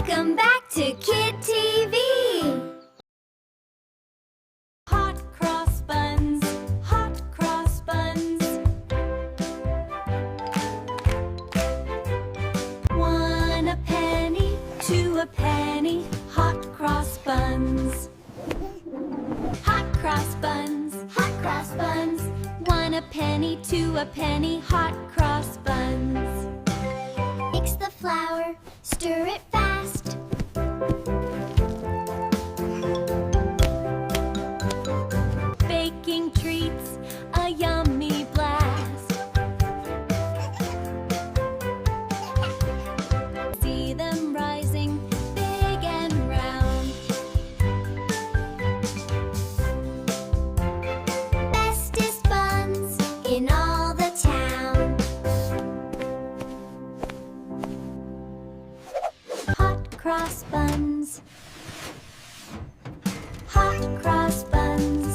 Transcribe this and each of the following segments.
Welcome back to Kid TV! Hot Cross Buns, Hot Cross Buns. 1 a penny, 2 a penny, Hot Cross Buns. Hot Cross Buns, Hot Cross Buns. 1 a penny, 2 a penny, Hot Cross Buns. Mix the flour, stir it fast. Baking treats, a yummy blast. See them rising, big and round. Bestest buns in all the town. Hot Cross Buns, Hot Cross Buns.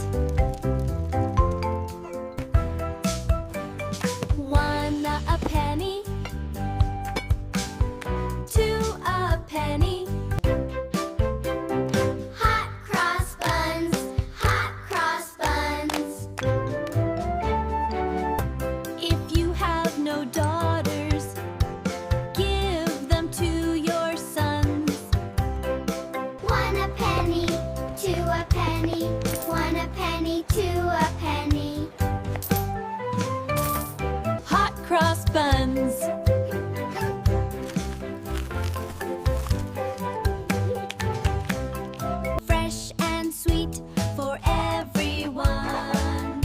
1 a penny, 2 a penny. Hot Cross Buns, Hot Cross Buns. If you have no daughters, give them to your sons. 1 a penny, 2 a penny, 1 a penny, 2 a penny. Hot Cross Buns. Fresh and sweet for everyone.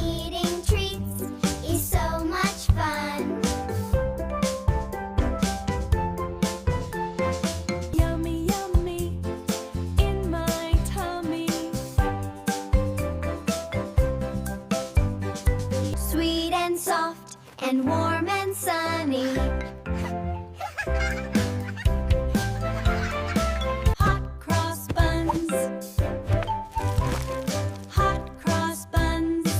Eating treats is so much fun. Yummy, yummy in my tummy. Sweet and soft and warm and sunny. Hot Cross Buns, Hot Cross Buns.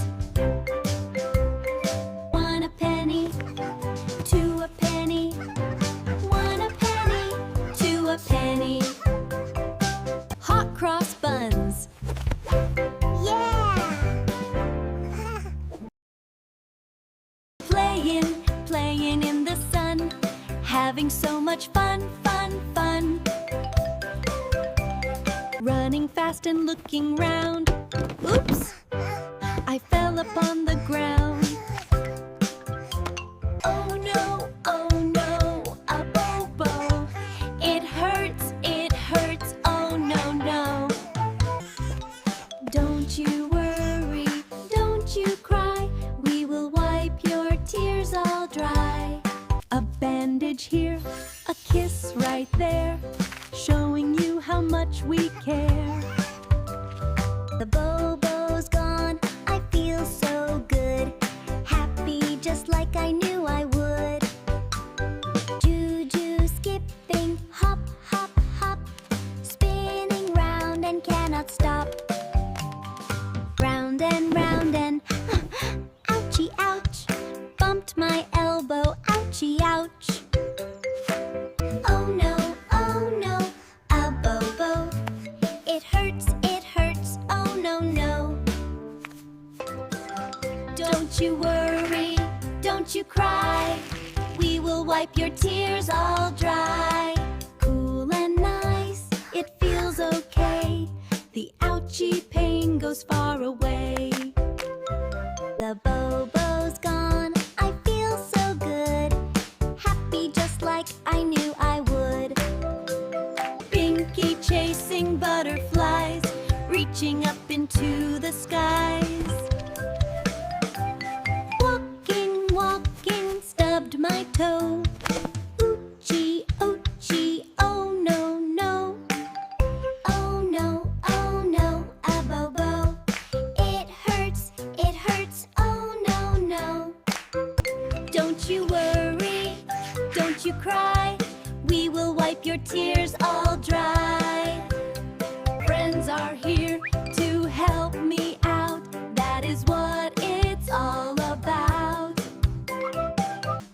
1 a penny, 2 a penny, 1 a penny, 2 a penny. Hot Cross Buns. Yeah! Playing in the sun, having so much fun, fun, fun. Running fast and looking round. Oops! I fell upon the ground. Oh no, a bobo. It hurts, oh no, no. Don't you worry, don't you cry. We will wipe your tears all dry. A bandage here, a kiss right there, showing you how much we care. The bobo's gone, I feel so good, happy just like I knew I would. Juju skipping, hop, hop, hop, spinning round and cannot stop. Round and ouchie, ouch, bumped my elbow, ouchie, ouch. Oh no, a bobo. It hurts, oh no, no. Don't you worry, don't you cry. We will wipe your tears all dry. Cool and nice, it feels okay. The ouchie pain goes far away. The bobo's gone, I feel so good, happy just like I knew I would. Pinky chasing butterflies, reaching up into the skies. Walking, stubbed my toe. Oochie, oochie, oh no, no. Oh no, a bobo. It hurts, oh no, no. Don't you worry, don't you cry. We will wipe your tears all dry. Friends are here to help me out. That is what it's all about.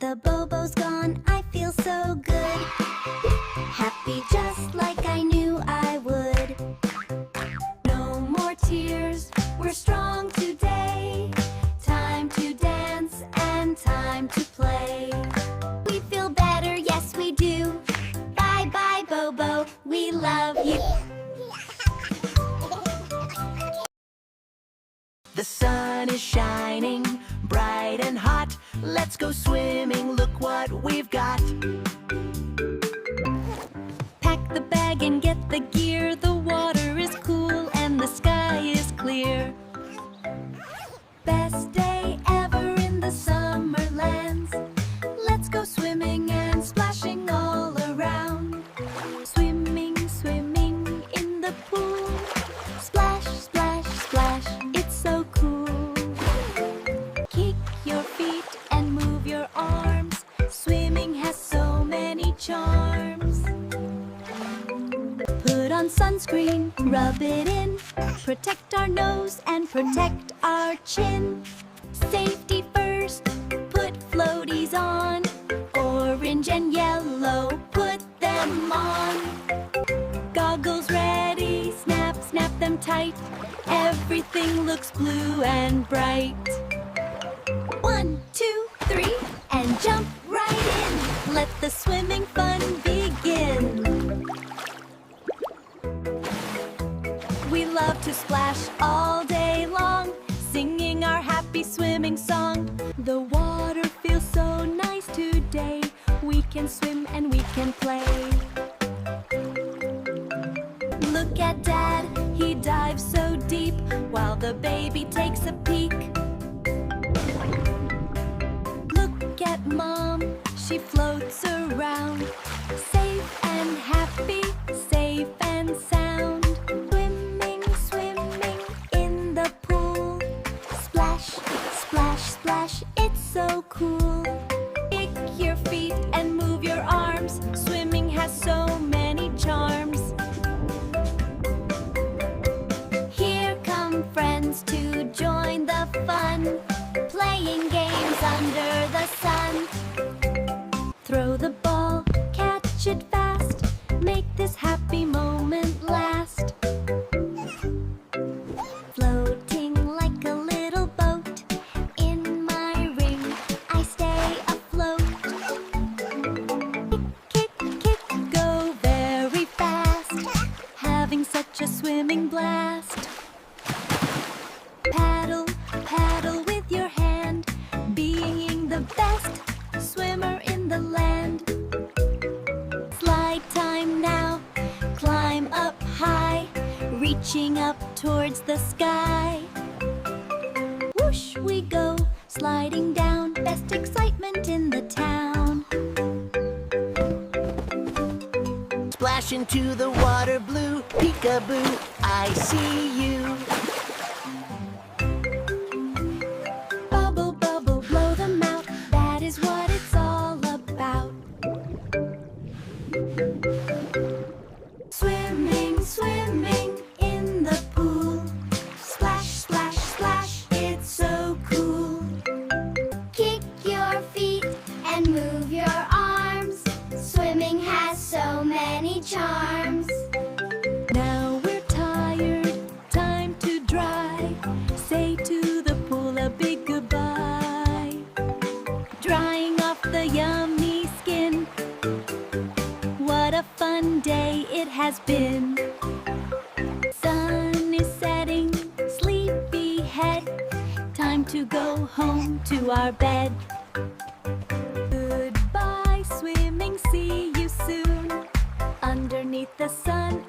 The bobo's gone, time to play. We feel better, yes we do. Bye bye Bobo, we love you. The sun is shining bright and hot. Let's go swimming, look what we've got. Pack the bag and get the gear. The water is cool and the sky is clear. Best day ever in the summer lands. Let's go swimming and splashing all around. Swimming, swimming in the pool. Splash, splash, splash, it's so cool. Kick your feet and move your arms. Swimming has so many charms. Put on sunscreen, rub it in. Protect our nose and protect our chin. Safety first, put floaties on. Orange and yellow, put them on. Goggles ready, snap, snap them tight. Everything looks blue and bright. 1, 2, 3, and jump right in. Let the swimming fun begin. We love to splash all day long, singing our happy swimming song. The water feels so nice today. We can swim and we can play. Look at Dad, he dives so deep, while the baby takes a peek. Look at Mom, she floats around, safe and happy, safe and sound. Swimming, swimming in the pool. Splash, splash, splash, it's so cool. Kick your feet and move your arms. Swimming has so many charms. Here come friends to join the fun, playing games under the sun. Throw the ball, catch it fast, make this happy moment last. Floating like a little boat, in my ring I stay afloat. Kick, kick, kick, go very fast, having such a swimming blast. Paddle, paddle with your hand, being the best swimmer in the land. Slide time now, climb up high, reaching up towards the sky. Whoosh we go, sliding down, best excitement in the town. Splash into the water blue, peekaboo, I see you. Bubble, bubble, blow them out, that is what it's all about. Swimming, swimming in the pool. Splash, splash, splash, it's so cool. Kick your feet and move your arms. Swimming has so many charms. Now we're tired, time to dry. Say to the pool a big goodbye. Drying off the yummy skin. What a fun day it has been. Sun is setting, sleepy head. Time to go home to our bed. Goodbye swimming, see you soon. Underneath the sun